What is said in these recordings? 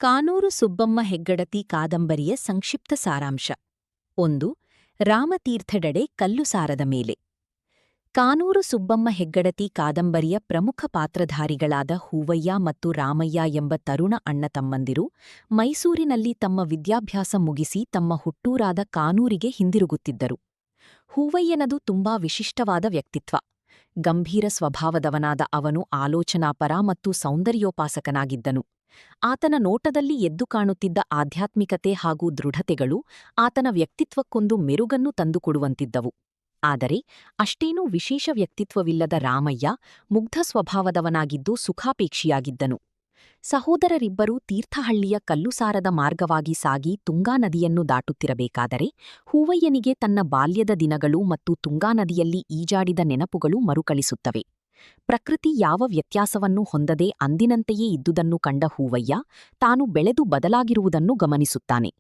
ಕಾನೂರು ಸುಬ್ಬಮ್ಮ ಹೆಗ್ಗಡತಿ ಕಾದಂಬರಿಯ ಸಂಕ್ಷಿಪ್ತ ಸಾರಾಂಶ 1. ರಾಮತೀರ್ಥಡೆಡೆ ಕಲ್ಲುಸಾರದ ಮೇಲೆ. ಕಾನೂರು ಸುಬ್ಬಮ್ಮ ಹೆಗ್ಗಡತಿ ಕಾದಂಬರಿಯ ಪ್ರಮುಖ ಪಾತ್ರಧಾರಿಗಳಾದ ಹೂವಯ್ಯ ಮತ್ತು ರಾಮಯ್ಯ ಎಂಬ ತರುಣ ಅಣ್ಣತಮ್ಮಂದಿರು ಮೈಸೂರಿನಲ್ಲಿ ತಮ್ಮ ವಿದ್ಯಾಭ್ಯಾಸ ಮುಗಿಸಿ ತಮ್ಮ ಹುಟ್ಟೂರಾದ ಕಾನೂರಿಗೆ ಹಿಂದಿರುಗುತ್ತಿದ್ದರು. ಹೂವಯ್ಯನದು ತುಂಬಾ ವಿಶಿಷ್ಟವಾದ ವ್ಯಕ್ತಿತ್ವ. ಗಂಭೀರ ಸ್ವಭಾವದವನಾದ ಅವನು ಆಲೋಚನಾಪರ ಮತ್ತು ಸೌಂದರ್ಯೋಪಾಸಕನಾಗಿದ್ದನು. ಆತನ ನೋಟದಲ್ಲಿ ಎದ್ದು ಕಾಣುತ್ತಿದ್ದ ಆಧ್ಯಾತ್ಮಿಕತೆ ಹಾಗೂ ದೃಢತೆಗಳು ಆತನ ವ್ಯಕ್ತಿತ್ವಕ್ಕೊಂದು ಮೆರುಗನ್ನು ತಂದುಕೊಡುವಂತಿದ್ದವು. ಆದರೆ ಅಷ್ಟೇನೂ ವಿಶೇಷ ವ್ಯಕ್ತಿತ್ವವಿಲ್ಲದ ರಾಮಯ್ಯ ಮುಗ್ಧ ಸ್ವಭಾವದವನಾಗಿದ್ದು ಸುಖಾಪೇಕ್ಷಿಯಾಗಿದ್ದನು. ಸಹೋದರರಿಬ್ಬರೂ ತೀರ್ಥಹಳ್ಳಿಯ ಕಲ್ಲುಸಾರದ ಮಾರ್ಗವಾಗಿ ಸಾಗಿ ತುಂಗಾ ನದಿಯನ್ನು ದಾಟುತ್ತಿರಬೇಕಾದರೆ ಹೂವಯ್ಯನಿಗೆ ತನ್ನ ಬಾಲ್ಯದ ದಿನಗಳು ಮತ್ತು ತುಂಗಾ ನದಿಯಲ್ಲಿ ಈಜಾಡಿದ ನೆನಪುಗಳು ಮರುಕಳಿಸುತ್ತವೆ. ಪ್ರಕೃತಿ ಯಾವ ವ್ಯತ್ಯಾಸವನ್ನೂ ಹೊಂದದೆ ಅಂದಿನಂತೆಯೇ ಇದ್ದುದನ್ನು ಕಂಡ ಹೂವಯ್ಯ ತಾನು ಬೆಳೆದು ಬದಲಾಗಿರುವುದನ್ನು ಗಮನಿಸುತ್ತಾನೆ.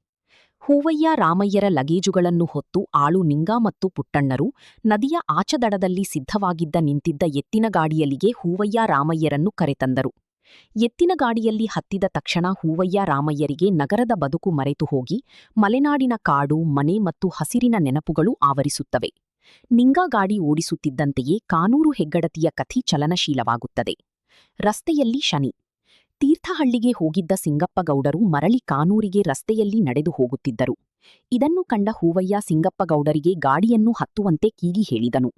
ಹೂವಯ್ಯ ರಾಮಯ್ಯರ ಲಗೇಜುಗಳನ್ನು ಹೊತ್ತು ಆಳು ನಿಂಗ ಮತ್ತು ಪುಟ್ಟಣ್ಣರು ನದಿಯ ಆಚದಡದಲ್ಲಿ ಸಿದ್ಧವಾಗಿದ್ದ ನಿಂತಿದ್ದ ಎತ್ತಿನ ಗಾಡಿಯಲ್ಲಿಗೆ ಹೂವಯ್ಯ ರಾಮಯ್ಯರನ್ನು ಕರೆತಂದರು. ಎತ್ತಿನ ಗಾಡಿಯಲ್ಲಿ ಹತ್ತಿದ ತಕ್ಷಣ ಹೂವಯ್ಯ ರಾಮಯ್ಯರಿಗೆ ನಗರದ ಬದುಕು ಮರೆತು ಹೋಗಿ ಮಲೆನಾಡಿನ ಕಾಡು, ಮನೆ ಮತ್ತು ಹಸಿರಿನ ನೆನಪುಗಳು ಆವರಿಸುತ್ತವೆ. ನಿಂಗ ಗಾಡಿ ಓಡಿಸುತ್ತಿದ್ದಂತೆಯೇ ಕಾನೂರು ಹೆಗ್ಗಡತಿಯ ಕಥೆ ಚಲನಶೀಲವಾಗುತ್ತದೆ. ರಸ್ತೆಯಲ್ಲಿ ಶನಿ. ತೀರ್ಥಹಳ್ಳಿಗೆ ಹೋಗಿದ್ದ ಸಿಂಗಪ್ಪಗೌಡರು ಮರಳಿ ಕಾನೂರಿಗೆ ರಸ್ತೆಯಲ್ಲಿ ನಡೆದು ಹೋಗುತ್ತಿದ್ದರು. ಇದನ್ನು ಕಂಡ ಹೂವಯ್ಯ ಸಿಂಗಪ್ಪಗೌಡರಿಗೆ ಗಾಡಿಯನ್ನು ಹತ್ತುವಂತೆ ಕೀಗಿ ಹೇಳಿದನು.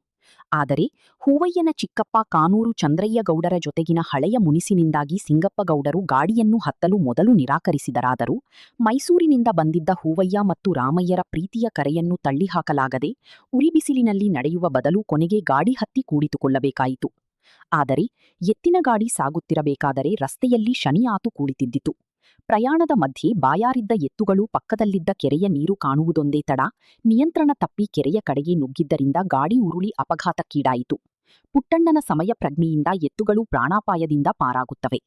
ಆದರೆ ಹೂವಯ್ಯನ ಚಿಕ್ಕಪ್ಪ ಕಾನೂರು ಚಂದ್ರಯ್ಯಗೌಡರ ಜೊತೆಗಿನ ಹಳೆಯ ಮುನಿಸಿನಿಂದಾಗಿ ಸಿಂಗಪ್ಪಗೌಡರು ಗಾಡಿಯನ್ನು ಹತ್ತಲು ಮೊದಲು ನಿರಾಕರಿಸಿದರಾದರೂ ಮೈಸೂರಿನಿಂದ ಬಂದಿದ್ದ ಹೂವಯ್ಯ ಮತ್ತು ರಾಮಯ್ಯರ ಪ್ರೀತಿಯ ಕರೆಯನ್ನು ತಳ್ಳಿಹಾಕಲಾಗದೆ ಉರಿಬಿಸಿಲಿನಲ್ಲಿ ನಡೆಯುವ ಬದಲು ಕೊನೆಗೆ ಗಾಡಿ ಹತ್ತಿ ಕೂಡಿತುಕೊಳ್ಳಬೇಕಾಯಿತು. ಆದರೆ ಎತ್ತಿನ ಗಾಡಿ ಸಾಗುತ್ತಿರಬೇಕಾದರೆ ರಸ್ತೆಯಲ್ಲಿ ಶನಿ ಆತು ಕುಳಿತಿದ್ದಿತು. ಪ್ರಯಾಣದ ಮಧ್ಯೆ ಬಾಯಾರಿದ್ದ ಎತ್ತುಗಳು ಪಕ್ಕದಲ್ಲಿದ್ದ ಕೆರೆಯ ನೀರು ಕಾಣುವುದೊಂದೇ ತಡ ನಿಯಂತ್ರಣ ತಪ್ಪಿ ಕೆರೆಯ ಕಡೆಗೆ ನುಗ್ಗಿದ್ದರಿಂದ ಗಾಡಿ ಉರುಳಿ ಅಪಘಾತಕ್ಕೀಡಾಯಿತು. ಪುಟ್ಟಣ್ಣನ ಸಮಯ ಪ್ರಜ್ಞೆಯಿಂದ ಎತ್ತುಗಳು ಪ್ರಾಣಾಪಾಯದಿಂದ ಪಾರಾಗುತ್ತವೆ.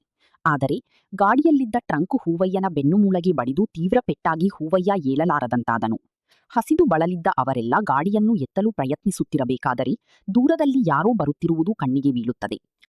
ಆದರೆ ಗಾಡಿಯಲ್ಲಿದ್ದ ಟ್ರಂಕು ಹೂವಯ್ಯನ ಬೆನ್ನುಮೂಳೆಗೆ ಬಡಿದು ತೀವ್ರ ಪೆಟ್ಟಾಗಿ ಹೂವಯ್ಯ ಏಳಲಾರದಂತಾದನು. ಹಸಿದು ಬಳಲಿದ್ದ ಅವರೆಲ್ಲ ಗಾಡಿಯನ್ನು ಎತ್ತಲು ಪ್ರಯತ್ನಿಸುತ್ತಿರಬೇಕಾದರೆ ದೂರದಲ್ಲಿ ಯಾರೋ ಬರುತ್ತಿರುವುದು ಕಣ್ಣಿಗೆ ಬೀಳುತ್ತದೆ.